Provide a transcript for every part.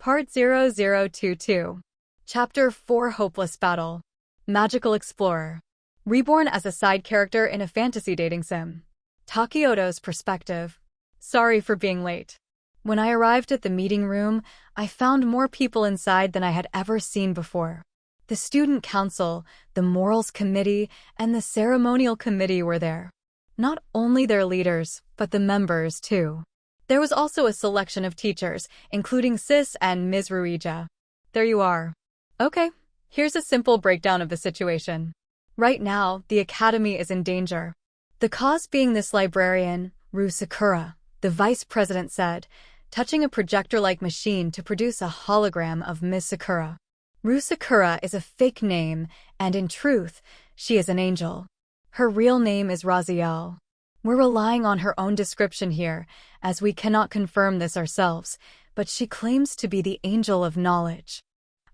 Part 0022. Chapter 4 Hopeless Battle. Magical Explorer. Reborn as a side character in a fantasy dating sim. Takioto's perspective. Sorry for being late. When I arrived at the meeting room, I found more people inside than I had ever seen before. The student council, the morals committee, and the ceremonial committee were there. Not only their leaders, but the members too. There was also a selection of teachers, including Sis and Ms. Ruija. There you are. Okay, here's a simple breakdown of the situation. Right now, the academy is in danger. The cause being this librarian, Ru Sakura, the vice president said, touching a projector-like machine to produce a hologram of Ms. Sakura. Ru Sakura is a fake name, and in truth, she is an angel. Her real name is Raziel. We're relying on her own description here, as we cannot confirm this ourselves, but she claims to be the angel of knowledge.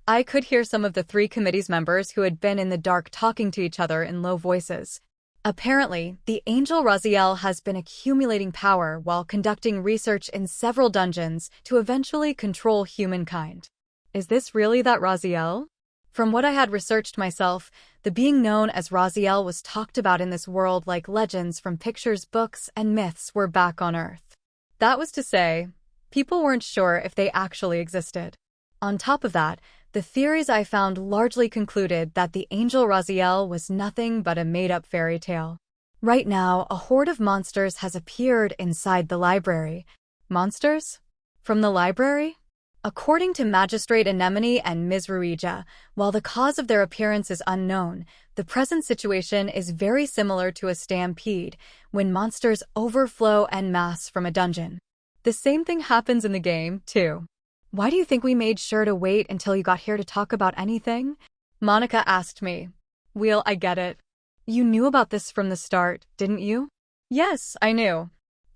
I could hear some of the three committee's members who had been in the dark talking to each other in low voices. Apparently, the angel Raziel has been accumulating power while conducting research in several dungeons to eventually control humankind. Is this really that Raziel? From what I had researched myself, the being known as Raziel was talked about in this world like legends from pictures, books, and myths were back on Earth. That was to say, people weren't sure if they actually existed. On top of that, the theories I found largely concluded that the angel Raziel was nothing but a made-up fairy tale. Right now, a horde of monsters has appeared inside the library. Monsters? From the library? According to Magistrate Anemone and Ms. Ruija, while the cause of their appearance is unknown, the present situation is very similar to a stampede, when monsters overflow en masse from a dungeon. The same thing happens in the game, too. Why do you think we made sure to wait until you got here to talk about anything? Monica asked me. Well, I get it. You knew about this from the start, didn't you? Yes, I knew.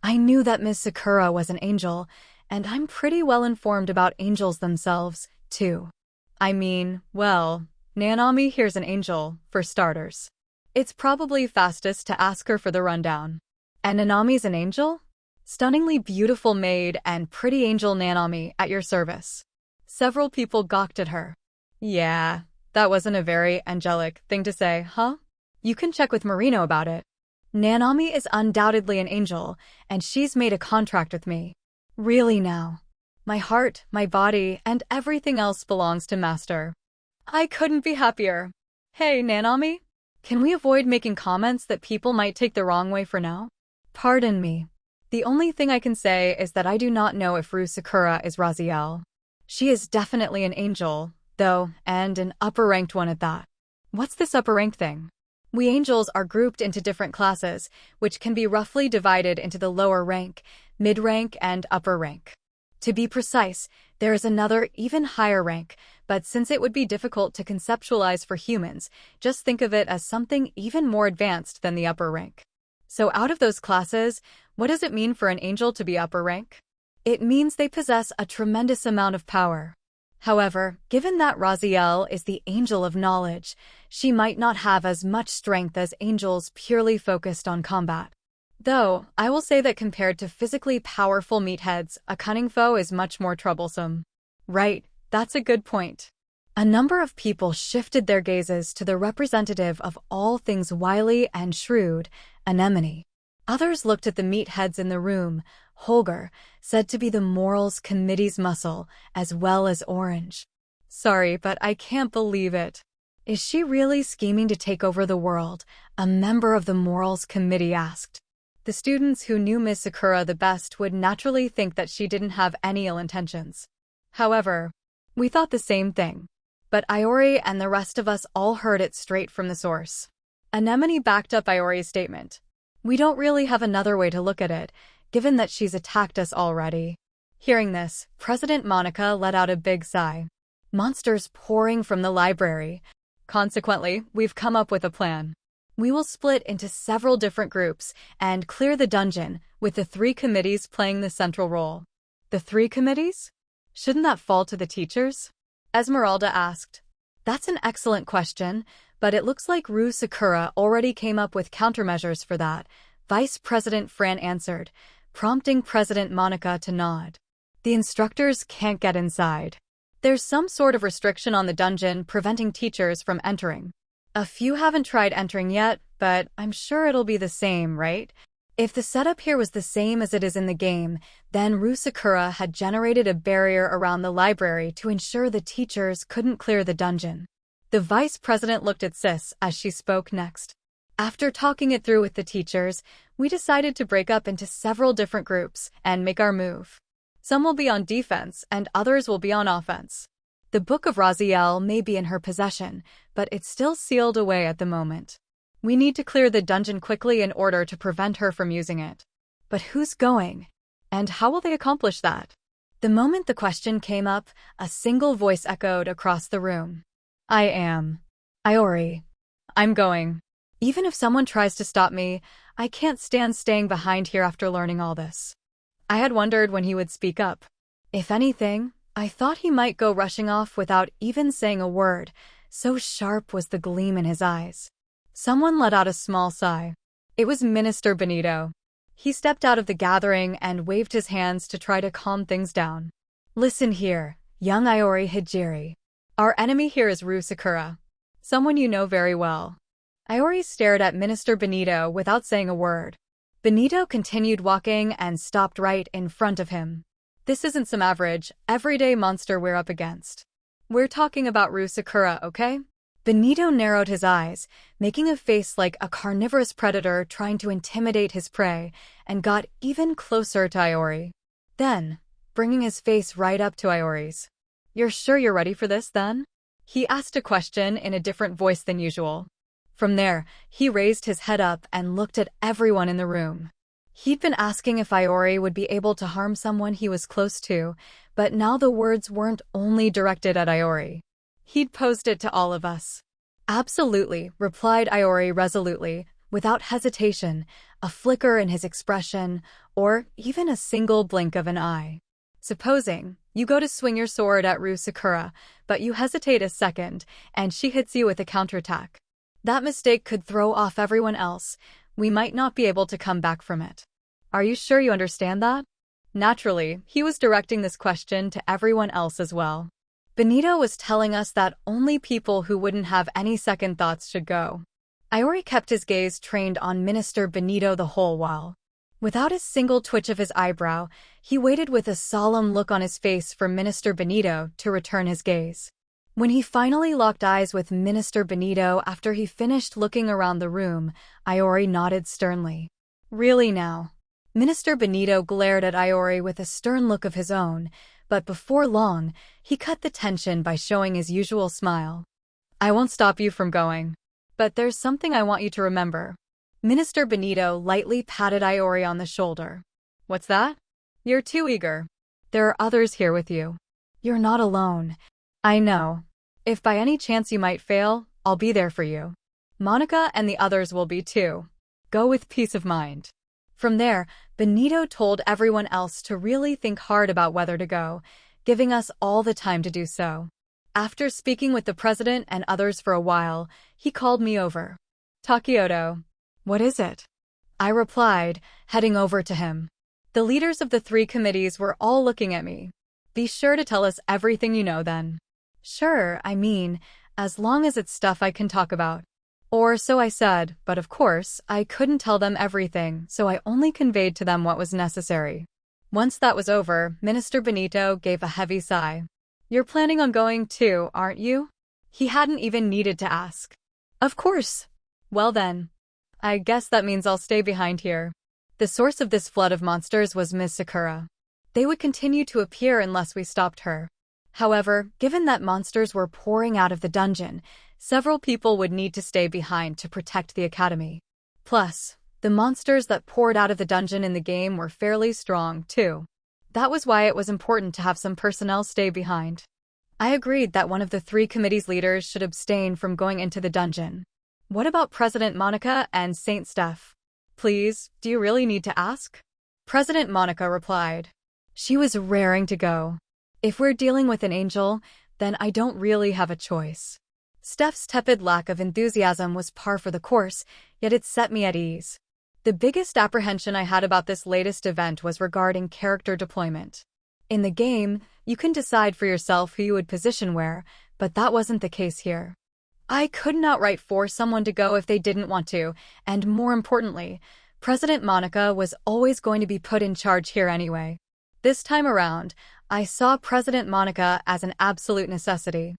I knew that Ms. Sakura was an angel, and I'm pretty well informed about angels themselves, too. I mean, well, Nanami here's an angel, for starters. It's probably fastest to ask her for the rundown. And Nanami's an angel? Stunningly beautiful maid and pretty angel Nanami at your service. Several people gawked at her. Yeah, that wasn't a very angelic thing to say, huh? You can check with Marino about it. Nanami is undoubtedly an angel, and she's made a contract with me. Really now. My heart, my body, and everything else belongs to Master. I couldn't be happier. Hey, Nanami? Can we avoid making comments that people might take the wrong way for now? Pardon me. The only thing I can say is that I do not know if Ru Sakura is Raziel. She is definitely an angel, though, and an upper-ranked one at that. What's this upper-ranked thing? We angels are grouped into different classes, which can be roughly divided into the lower rank, mid-rank, and upper rank. To be precise, there is another even higher rank, but since it would be difficult to conceptualize for humans, just think of it as something even more advanced than the upper rank. So out of those classes, what does it mean for an angel to be upper rank? It means they possess a tremendous amount of power. However, given that Raziel is the angel of knowledge, she might not have as much strength as angels purely focused on combat. Though, I will say that compared to physically powerful meatheads, a cunning foe is much more troublesome. Right, that's a good point. A number of people shifted their gazes to the representative of all things wily and shrewd, Anemone. Others looked at the meatheads in the room, Holger, said to be the Morals Committee's muscle, as well as Orange. Sorry, but I can't believe it. Is she really scheming to take over the world? A member of the Morals Committee asked. The students who knew Ms. Sakura the best would naturally think that she didn't have any ill intentions. However, we thought the same thing. But Iori and the rest of us all heard it straight from the source. Anemone backed up Iori's statement. We don't really have another way to look at it, given that she's attacked us already. Hearing this, President Monica let out a big sigh. Monsters pouring from the library. Consequently, we've come up with a plan. We will split into several different groups and clear the dungeon, with the three committees playing the central role. The three committees? Shouldn't that fall to the teachers? Esmeralda asked. That's an excellent question, but it looks like Ru Sakura already came up with countermeasures for that, Vice President Fran answered, prompting President Monica to nod. The instructors can't get inside. There's some sort of restriction on the dungeon preventing teachers from entering. A few haven't tried entering yet, but I'm sure it'll be the same, right? If the setup here was the same as it is in the game, then Rusakura had generated a barrier around the library to ensure the teachers couldn't clear the dungeon. The vice president looked at Sis as she spoke next. After talking it through with the teachers, we decided to break up into several different groups and make our move. Some will be on defense and others will be on offense. The Book of Raziel may be in her possession, but it's still sealed away at the moment. We need to clear the dungeon quickly in order to prevent her from using it. But who's going? And how will they accomplish that? The moment the question came up, a single voice echoed across the room. I am. Iori. I'm going. Even if someone tries to stop me, I can't stand staying behind here after learning all this. I had wondered when he would speak up. If anything, I thought he might go rushing off without even saying a word, so sharp was the gleam in his eyes. Someone let out a small sigh. It was Minister Benito. He stepped out of the gathering and waved his hands to try to calm things down. Listen here, young Iori Hijiri. Our enemy here is Rusakura, someone you know very well. Iori stared at Minister Benito without saying a word. Benito continued walking and stopped right in front of him. This isn't some average, everyday monster we're up against. We're talking about Rusakura, okay? Benito narrowed his eyes, making a face like a carnivorous predator trying to intimidate his prey, and got even closer to Iori. Then, bringing his face right up to Iori's. You're sure you're ready for this, then? He asked a question in a different voice than usual. From there, he raised his head up and looked at everyone in the room. He'd been asking if Iori would be able to harm someone he was close to, but now the words weren't only directed at Iori. He'd posed it to all of us. Absolutely, replied Iori resolutely, without hesitation, a flicker in his expression, or even a single blink of an eye. Supposing you go to swing your sword at Rusakura, but you hesitate a second, and she hits you with a counterattack. That mistake could throw off everyone else. We might not be able to come back from it. Are you sure you understand that? Naturally, he was directing this question to everyone else as well. Benito was telling us that only people who wouldn't have any second thoughts should go. Iori kept his gaze trained on Minister Benito the whole while. Without a single twitch of his eyebrow, he waited with a solemn look on his face for Minister Benito to return his gaze. When he finally locked eyes with Minister Benito after he finished looking around the room, Iori nodded sternly. Really now? Minister Benito glared at Iori with a stern look of his own, but before long, he cut the tension by showing his usual smile. I won't stop you from going. But there's something I want you to remember. Minister Benito lightly patted Iori on the shoulder. What's that? You're too eager. There are others here with you. You're not alone. I know. If by any chance you might fail, I'll be there for you. Monica and the others will be too. Go with peace of mind. From there, Benito told everyone else to really think hard about whether to go, giving us all the time to do so. After speaking with the president and others for a while, he called me over. Takioto. What is it? I replied, heading over to him. The leaders of the 3 committees were all looking at me. Be sure to tell us everything you know then. Sure, I mean, as long as it's stuff I can talk about. Or so I said, but of course, I couldn't tell them everything, so I only conveyed to them what was necessary. Once that was over, Minister Benito gave a heavy sigh. You're planning on going too, aren't you? He hadn't even needed to ask. Of course. Well then. I guess that means I'll stay behind here. The source of this flood of monsters was Ms. Sakura. They would continue to appear unless we stopped her. However, given that monsters were pouring out of the dungeon, several people would need to stay behind to protect the academy. Plus, the monsters that poured out of the dungeon in the game were fairly strong, too. That was why it was important to have some personnel stay behind. I agreed that one of the 3 committee's leaders should abstain from going into the dungeon. What about President Monica and Saint Steph? Please, do you really need to ask? President Monica replied. She was raring to go. If we're dealing with an angel, then I don't really have a choice. Steph's tepid lack of enthusiasm was par for the course, yet it set me at ease. The biggest apprehension I had about this latest event was regarding character deployment. In the game, you can decide for yourself who you would position where, but that wasn't the case here. I couldn't outright force someone to go if they didn't want to, and more importantly, President Monica was always going to be put in charge here anyway. This time around, I saw President Monica as an absolute necessity.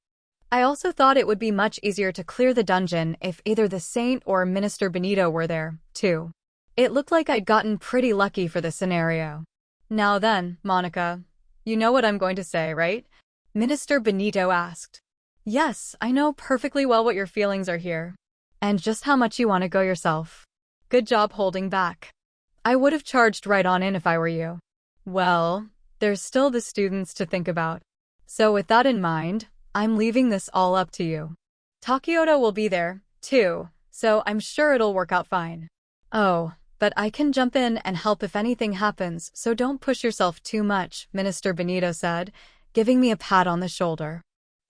I also thought it would be much easier to clear the dungeon if either the Saint or Minister Benito were there, too. It looked like I'd gotten pretty lucky for this scenario. Now then, Monica, you know what I'm going to say, right? Minister Benito asked. Yes, I know perfectly well what your feelings are here. And just how much you want to go yourself. Good job holding back. I would have charged right on in if I were you. Well, there's still the students to think about. So with that in mind, I'm leaving this all up to you. Takioto will be there, too, so I'm sure it'll work out fine. Oh, but I can jump in and help if anything happens, so don't push yourself too much, Minister Benito said, giving me a pat on the shoulder.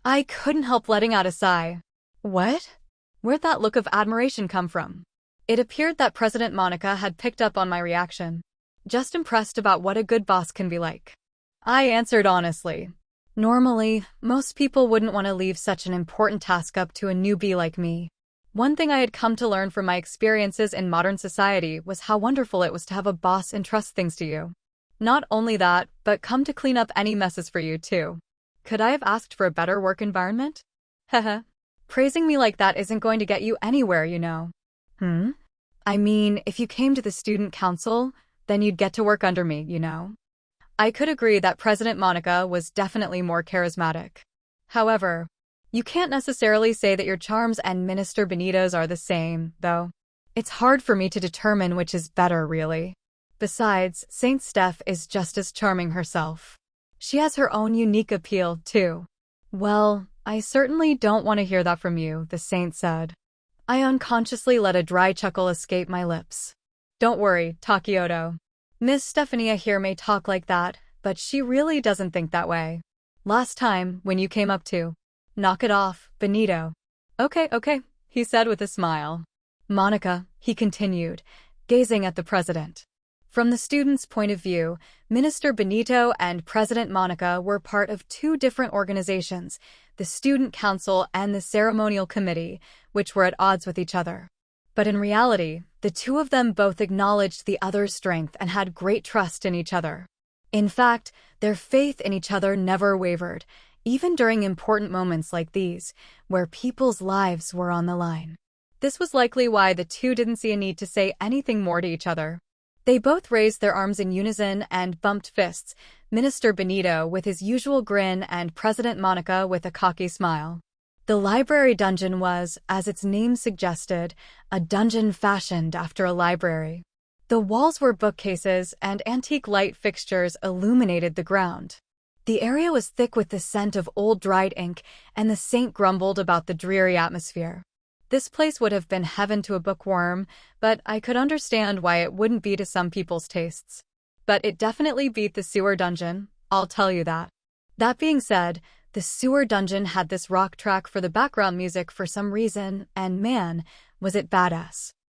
I couldn't help letting out a sigh. What? Where'd that look of admiration come from? It appeared that President Monica had picked up on my reaction. Just impressed about what a good boss can be like. I answered honestly. Normally, most people wouldn't want to leave such an important task up to a newbie like me. One thing I had come to learn from my experiences in modern society was how wonderful it was to have a boss entrust things to you. Not only that, but come to clean up any messes for you too. Could I have asked for a better work environment? Haha. Praising me like that isn't going to get you anywhere, you know. I mean, if you came to the student council, then you'd get to work under me, you know. I could agree that President Monica was definitely more charismatic. However, you can't necessarily say that your charms and Minister Benito's are the same, though. It's hard for me to determine which is better, really. Besides, Saint Steph is just as charming herself. She has her own unique appeal, too. Well, I certainly don't want to hear that from you, the Saint said. I unconsciously let a dry chuckle escape my lips. Don't worry, Takioto. Miss Stephania here may talk like that, but she really doesn't think that way. Last time, when you came up to, knock it off, Benito. Okay, he said with a smile. Monica, he continued, gazing at the president. From the students' point of view, Minister Benito and President Monica were part of two different organizations, the Student Council and the Ceremonial Committee, which were at odds with each other. But in reality, the two of them both acknowledged the other's strength and had great trust in each other. In fact, their faith in each other never wavered, even during important moments like these, where people's lives were on the line. This was likely why the two didn't see a need to say anything more to each other. They both raised their arms in unison and bumped fists, Minister Benito with his usual grin and President Monica with a cocky smile. The library dungeon was, as its name suggested, a dungeon fashioned after a library. The walls were bookcases and antique light fixtures illuminated the ground. The area was thick with the scent of old dried ink, and the Saint grumbled about the dreary atmosphere. This place would have been heaven to a bookworm, but I could understand why it wouldn't be to some people's tastes. But it definitely beat the sewer dungeon, I'll tell you that. That being said, the sewer dungeon had this rock track for the background music for some reason, and man, was it badass.